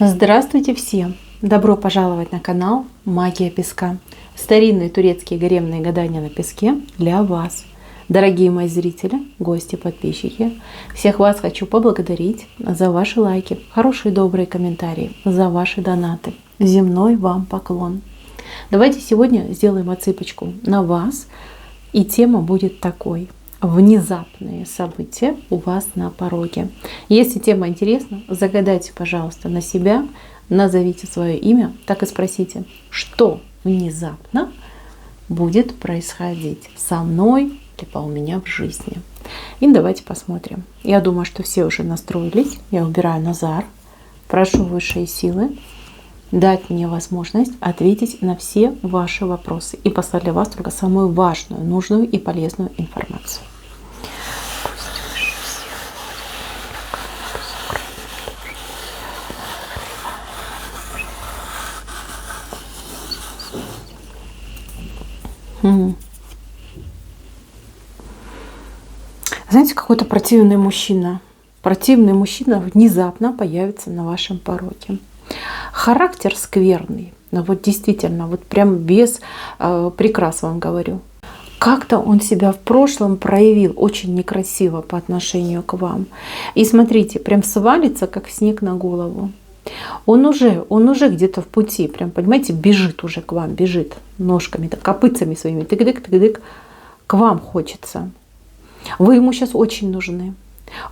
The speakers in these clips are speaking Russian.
Здравствуйте всем! Добро пожаловать на канал Магия Песка. Старинные турецкие гаремные гадания на песке для вас. Дорогие мои зрители, гости, подписчики, всех вас хочу поблагодарить за ваши лайки, хорошие добрые комментарии, за ваши донаты. Земной вам поклон. Давайте сегодня сделаем отсыпочку на вас, и тема будет такой: внезапные события у вас на пороге. Если тема интересна, загадайте, пожалуйста, на себя, назовите свое имя, так и спросите, что внезапно будет происходить со мной либо у меня в жизни. И давайте посмотрим. Я думаю, что все уже настроились. Я убираю Назар. Прошу высшие силы дать мне возможность ответить на все ваши вопросы и послать для вас только самую важную, нужную и полезную информацию. Знаете, какой-то противный мужчина внезапно появится на вашем пороге. Характер скверный, но вот действительно, вот прям без прикрас вам говорю. Как-то он себя в прошлом проявил очень некрасиво по отношению к вам. И смотрите, прям свалится, как снег на голову. Он уже где-то в пути, прям, понимаете, бежит уже к вам, бежит ножками, копытцами своими, тык-дык-тык-дык, к вам хочется. Вы ему сейчас очень нужны.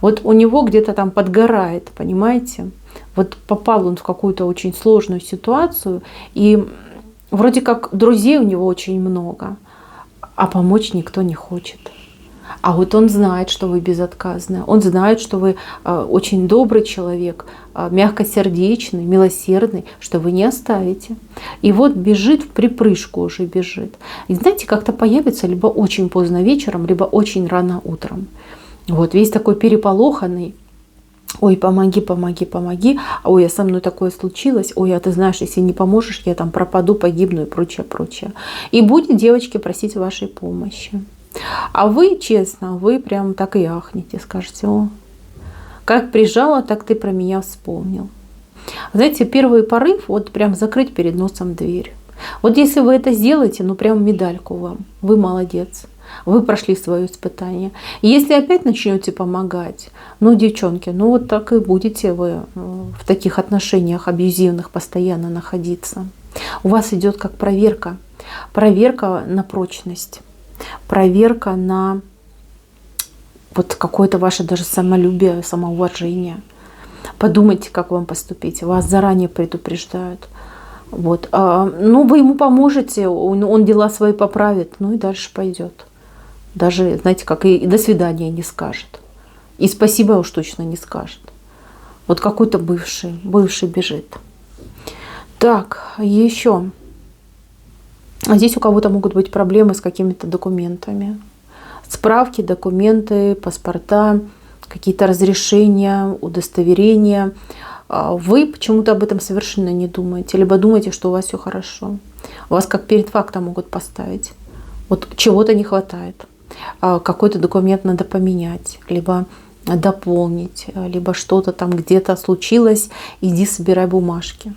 Вот у него где-то там подгорает, понимаете? Вот попал он в какую-то очень сложную ситуацию, и вроде как друзей у него очень много, а помочь никто не хочет. А вот он знает, что вы безотказны, он знает, что вы очень добрый человек, мягкосердечный, милосердный, что вы не оставите. И вот бежит в припрыжку, уже бежит. И знаете, как-то появится либо очень поздно вечером, либо очень рано утром. Вот весь такой переполоханный. Ой, помоги, помоги, помоги. Ой, а со мной такое случилось. Ой, а ты знаешь, если не поможешь, я там пропаду, погибну и прочее, прочее. И будет девочки просить вашей помощи. А вы, честно, вы прям так и ахнете, скажете: о, как прижала, так ты про меня вспомнил. Знаете, первый порыв, вот прям закрыть перед носом дверь. Вот если вы это сделаете, ну прям медальку вам. Вы молодец. Вы прошли свое испытание. И если опять начнете помогать, ну, девчонки, ну вот так и будете вы в таких отношениях абьюзивных постоянно находиться. У вас идет как проверка. Проверка на прочность. Проверка на вот какое-то ваше даже самолюбие, самоуважение. Подумайте, как вам поступить. Вас заранее предупреждают. Вот. Ну, вы ему поможете, он дела свои поправит, ну и дальше пойдет. Даже, знаете, как и до свидания не скажет. И спасибо уж точно не скажет. Вот какой-то бывший бежит. Так, еще. Здесь у кого-то могут быть проблемы с какими-то документами. Справки, документы, паспорта, какие-то разрешения, удостоверения. Вы почему-то об этом совершенно не думаете. Либо думаете, что у вас все хорошо. Вас как перед фактом могут поставить. Вот чего-то не хватает. Какой-то документ надо поменять, либо дополнить, либо что-то там где-то случилось. Иди собирай бумажки.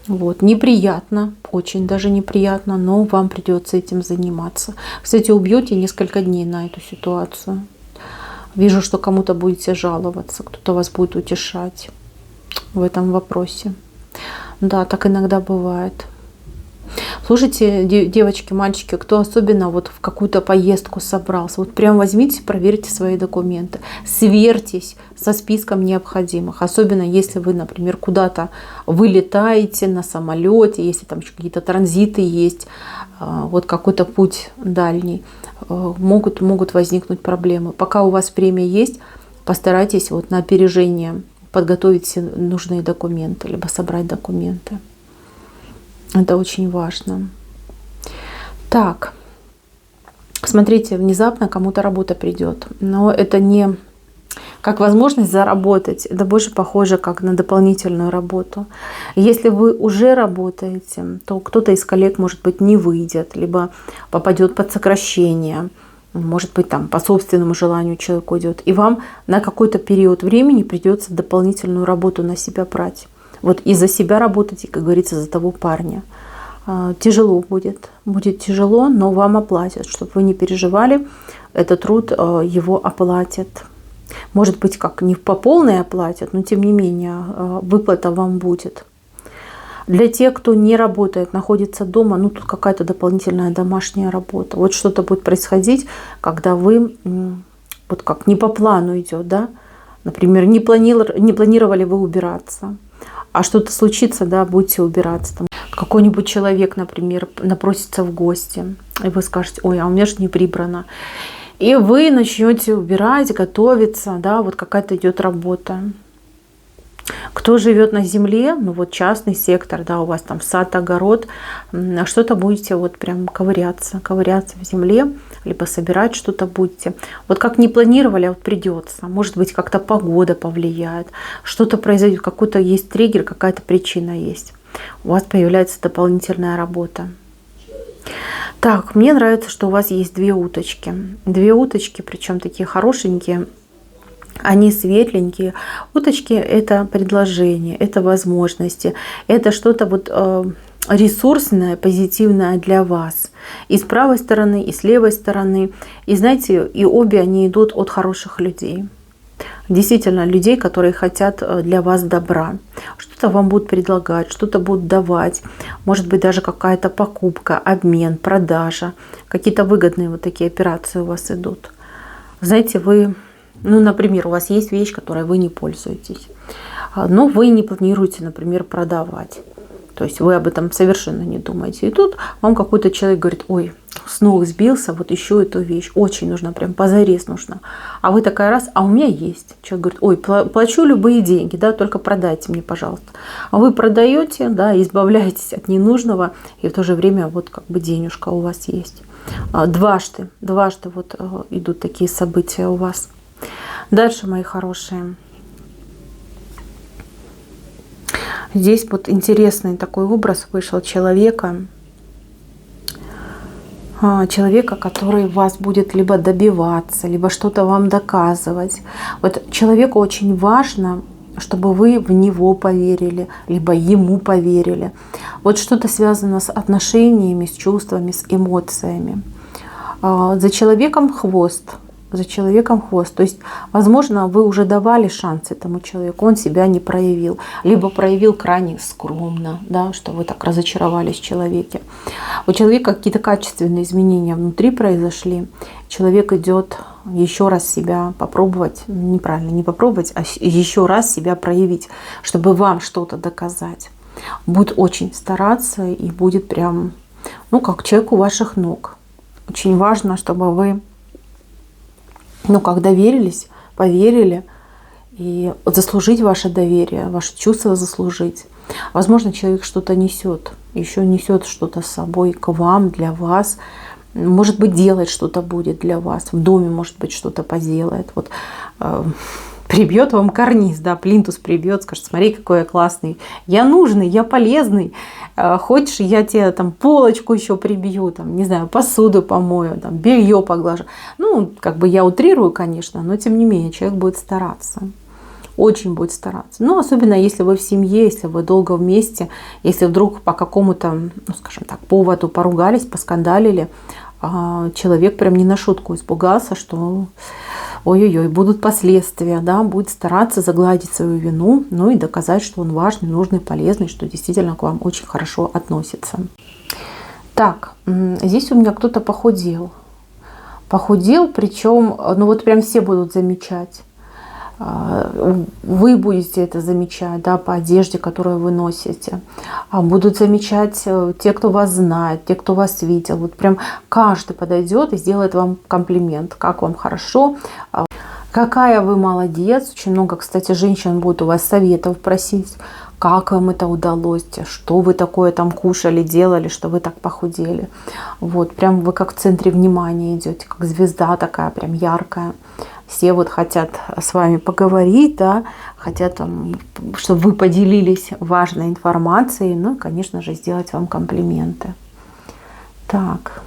Вот. Неприятно, очень даже неприятно, но вам придется этим заниматься. Кстати, убьете несколько дней на эту ситуацию. Вижу, что кому-то будете жаловаться, кто-то вас будет утешать в этом вопросе. Да, так иногда бывает. Слушайте, девочки, мальчики, кто особенно вот в какую-то поездку собрался, вот прям возьмите, проверьте свои документы, сверьтесь со списком необходимых. Особенно если вы, например, куда-то вылетаете на самолете, если там еще какие-то транзиты есть, вот какой-то путь дальний, могут возникнуть проблемы. Пока у вас время есть, постарайтесь вот на опережение подготовить все нужные документы, либо собрать документы. Это очень важно. Так, смотрите, внезапно кому-то работа придет. Но это не как возможность заработать. Это больше похоже как на дополнительную работу. Если вы уже работаете, то кто-то из коллег, может быть, не выйдет, либо попадет под сокращение. Может быть, там по собственному желанию человек уйдет. И вам на какой-то период времени придется дополнительную работу на себя брать. Вот и за себя работать, и, как говорится, за того парня. Тяжело будет. Будет тяжело, но вам оплатят. Чтобы вы не переживали, этот труд его оплатят. Может быть, как не по полной оплатят, но тем не менее выплата вам будет. Для тех, кто не работает, находится дома, ну тут какая-то дополнительная домашняя работа. Вот что-то будет происходить, когда вы, вот как не по плану идет, да? Например, не планировали вы убираться, а что-то случится, да, будете убираться. Там какой-нибудь человек, например, напросится в гости, и вы скажете: ой, а у меня же не прибрано. И вы начнете убирать, готовиться, да, вот какая-то идет работа. Кто живет на земле, ну вот частный сектор, да, у вас там сад, огород, что-то будете вот прям ковыряться в земле, либо собирать что-то будете. Вот как не планировали, а вот придется. Может быть, как-то погода повлияет, что-то произойдет, какой-то есть триггер, какая-то причина есть. У вас появляется дополнительная работа. Так, мне нравится, что у вас есть 2 уточки. 2 уточки, причем такие хорошенькие. Они светленькие. Уточки — это предложение, это возможности, это что-то вот ресурсное, позитивное для вас. И с правой стороны, и с левой стороны. И знаете, и обе они идут от хороших людей. Действительно, людей, которые хотят для вас добра. Что-то вам будут предлагать, что-то будут давать. Может быть, даже какая-то покупка, обмен, продажа. Какие-то выгодные вот такие операции у вас идут. Знаете, вы... Ну, например, у вас есть вещь, которой вы не пользуетесь, но вы не планируете, например, продавать. То есть вы об этом совершенно не думаете. И тут вам какой-то человек говорит: ой, с ног сбился, вот еще эту вещь, очень нужна, прям позарез нужна. А вы такая раз: а у меня есть. Человек говорит: ой, плачу любые деньги, да, только продайте мне, пожалуйста. А вы продаете, да, избавляетесь от ненужного, и в то же время вот как бы денежка у вас есть. Дважды вот идут такие события у вас. Дальше, мои хорошие. Здесь вот интересный такой образ вышел человека, который вас будет либо добиваться, либо что-то вам доказывать. Вот человеку очень важно, чтобы вы в него поверили, либо ему поверили. Вот что-то связано с отношениями, с чувствами, с эмоциями. За человеком хвост. За человеком хвост. То есть, возможно, вы уже давали шанс этому человеку, он себя не проявил, либо проявил крайне скромно, да, что вы так разочаровались в человеке. У человека какие-то качественные изменения внутри произошли. Человек идет еще раз себя попробовать, неправильно, не попробовать, а еще раз себя проявить, чтобы вам что-то доказать. Будет очень стараться и будет прям, ну, как человек у ваших ног. Очень важно, чтобы вы, ну, как доверились, поверили, и заслужить ваше доверие, ваше чувство заслужить. Возможно, человек что-то несет, еще несет что-то с собой к вам, для вас. Может быть, делать что-то будет для вас. В доме, может быть, что-то поделает. Вот прибьет вам карниз, да, плинтус прибьет, скажет: смотри, какой я классный, я нужный, я полезный. Хочешь, я тебе там полочку еще прибью, там, не знаю, посуду помою, там, белье поглажу. Ну, как бы я утрирую, конечно, но тем не менее человек будет стараться. Очень будет стараться. Ну, особенно если вы в семье, если вы долго вместе, если вдруг по какому-то, ну, скажем так, поводу поругались, поскандалили, человек прям не на шутку испугался, что ой-ой-ой, будут последствия, да, будет стараться загладить свою вину, ну и доказать, что он важный, нужный, полезный, что действительно к вам очень хорошо относится. Так, здесь у меня кто-то похудел. Похудел, причем, ну вот прям все будут замечать. Вы будете это замечать, да, по одежде, которую вы носите. Будут замечать те, кто вас знает, те, кто вас видел. Вот прям каждый подойдет и сделает вам комплимент. Как вам хорошо, какая вы молодец. Очень много, кстати, женщин будут у вас советов просить. Как вам это удалось, что вы такое там кушали, делали, что вы так похудели. Вот, прям вы как в центре внимания идете, как звезда такая, прям яркая. Все вот хотят с вами поговорить, да, хотят, чтобы вы поделились важной информацией, ну и, конечно же, сделать вам комплименты. Так.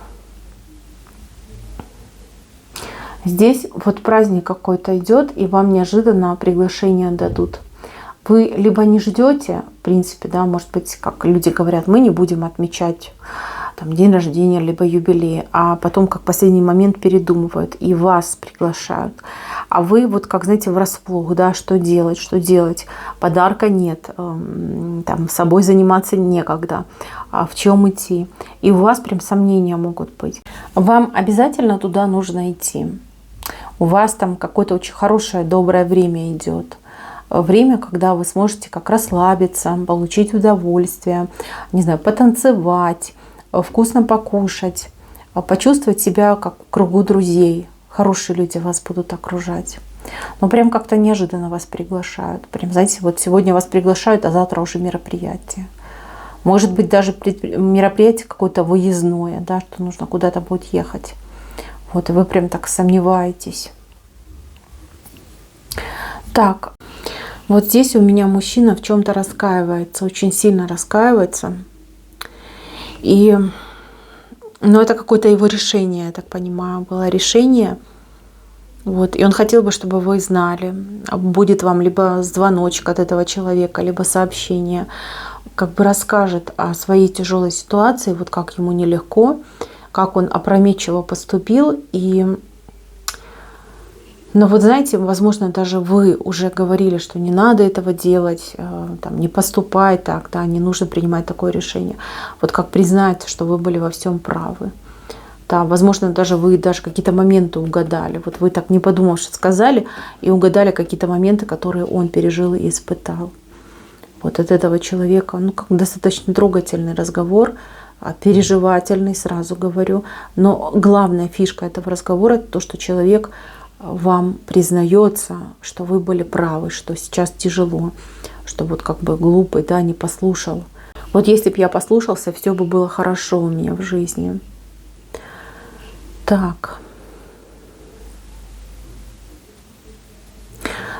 Здесь вот праздник какой-то идет, и вам неожиданно приглашение дадут. Вы либо не ждете, в принципе, да, может быть, как люди говорят, мы не будем отмечать там день рождения, либо юбилей, а потом как последний момент передумывают и вас приглашают. А вы вот, как знаете, врасплох, да, что делать, что делать? Подарка нет, там, собой заниматься некогда, а в чем идти? И у вас прям сомнения могут быть. Вам обязательно туда нужно идти. У вас там какое-то очень хорошее, доброе время идет. Время, когда вы сможете как расслабиться, получить удовольствие, не знаю, потанцевать, вкусно покушать, почувствовать себя как в кругу друзей. Хорошие люди вас будут окружать. Но прям как-то неожиданно вас приглашают. Прям, знаете, вот сегодня вас приглашают, а завтра уже мероприятие. Может быть, даже мероприятие какое-то выездное, да, что нужно куда-то будет ехать. Вот, и вы прям так сомневаетесь. Так, вот здесь у меня мужчина в чем-то раскаивается, очень сильно раскаивается. И, ну, это какое-то его решение, я так понимаю, было решение. Вот, и он хотел бы, чтобы вы знали, будет вам либо звоночек от этого человека, либо сообщение, как бы расскажет о своей тяжелой ситуации, вот как ему нелегко, как он опрометчиво поступил. Но вот знаете, возможно, даже вы уже говорили, что не надо этого делать, там, не поступай так, да, не нужно принимать такое решение. Вот как признать, что вы были во всем правы. Да, возможно, даже вы даже какие-то моменты угадали. Вот вы так не подумавши сказали и угадали какие-то моменты, которые он пережил и испытал. Вот от этого человека, ну, как достаточно трогательный разговор, переживательный, сразу говорю. Но главная фишка этого разговора — это то, что человек вам признается, что вы были правы, что сейчас тяжело, что вот как бы глупый, да, не послушал. Вот если бы я послушался, все бы было хорошо у меня в жизни. Так.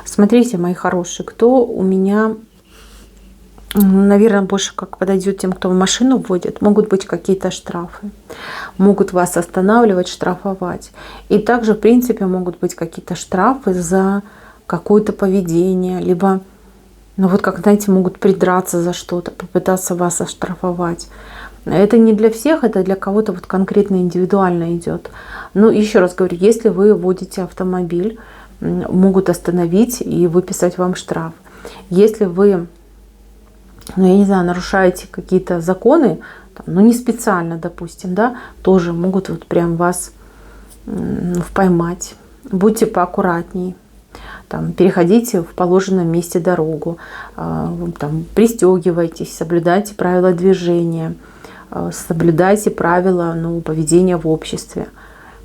Смотрите, мои хорошие, кто у меня, наверное, больше как подойдет тем, кто в машину вводит, могут быть какие-то штрафы. Могут вас останавливать, штрафовать. И также, в принципе, могут быть какие-то штрафы за какое-то поведение, либо, ну вот как, знаете, могут придраться за что-то, попытаться вас оштрафовать. Это не для всех, это для кого-то вот конкретно индивидуально идет. Но еще раз говорю, если вы водите автомобиль, могут остановить и выписать вам штраф. Если вы, ну я не знаю, нарушаете какие-то законы, там, ну не специально, допустим, да, тоже могут вот прям вас поймать. Будьте поаккуратней. Там, переходите в положенном месте дорогу, там, пристегивайтесь, соблюдайте правила движения, соблюдайте правила, ну, поведения в обществе.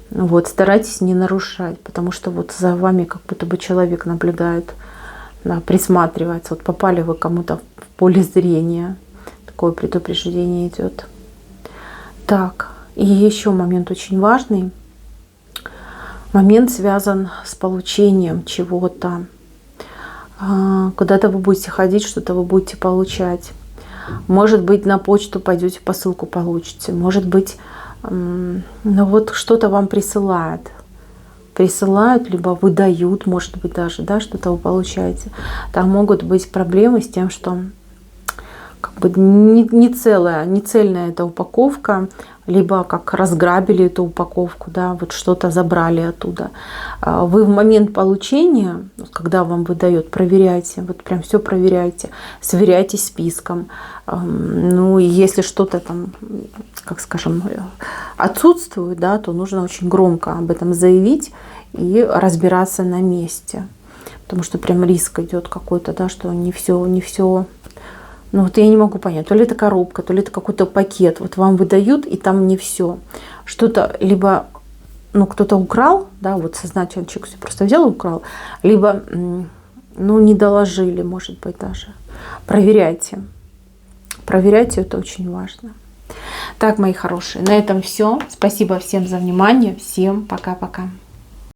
Вот, старайтесь не нарушать, потому что вот за вами как будто бы человек наблюдает, да, присматривается. Вот попали вы кому-то в поле зрения, такое предупреждение идет. Так, и еще момент очень важный. Момент связан с получением чего-то. Куда-то вы будете ходить, что-то вы будете получать. Может быть, на почту пойдете, посылку получите. Может быть, ну вот что-то вам присылают. Присылают, либо выдают, может быть, даже, да, что-то вы получаете. Там могут быть проблемы с тем, что как бы не цельная эта упаковка, либо как разграбили эту упаковку, да, вот что-то забрали оттуда. Вы в момент получения, когда вам выдают, проверяйте, вот прям все проверяйте, сверяйтесь с списком. Ну и если что-то там, как скажем, отсутствует, да, то нужно очень громко об этом заявить и разбираться на месте. Потому что прям риск идет какой-то, да, что не все. Ну вот я не могу понять, то ли это коробка, то ли это какой-то пакет. Вот вам выдают, и там не все. Что-то либо, ну, кто-то украл, да, вот сознательно человек все просто взял и украл, либо, ну, не доложили, может быть, даже. Проверяйте. Проверяйте, это очень важно. Так, мои хорошие, на этом все. Спасибо всем за внимание. Всем пока-пока.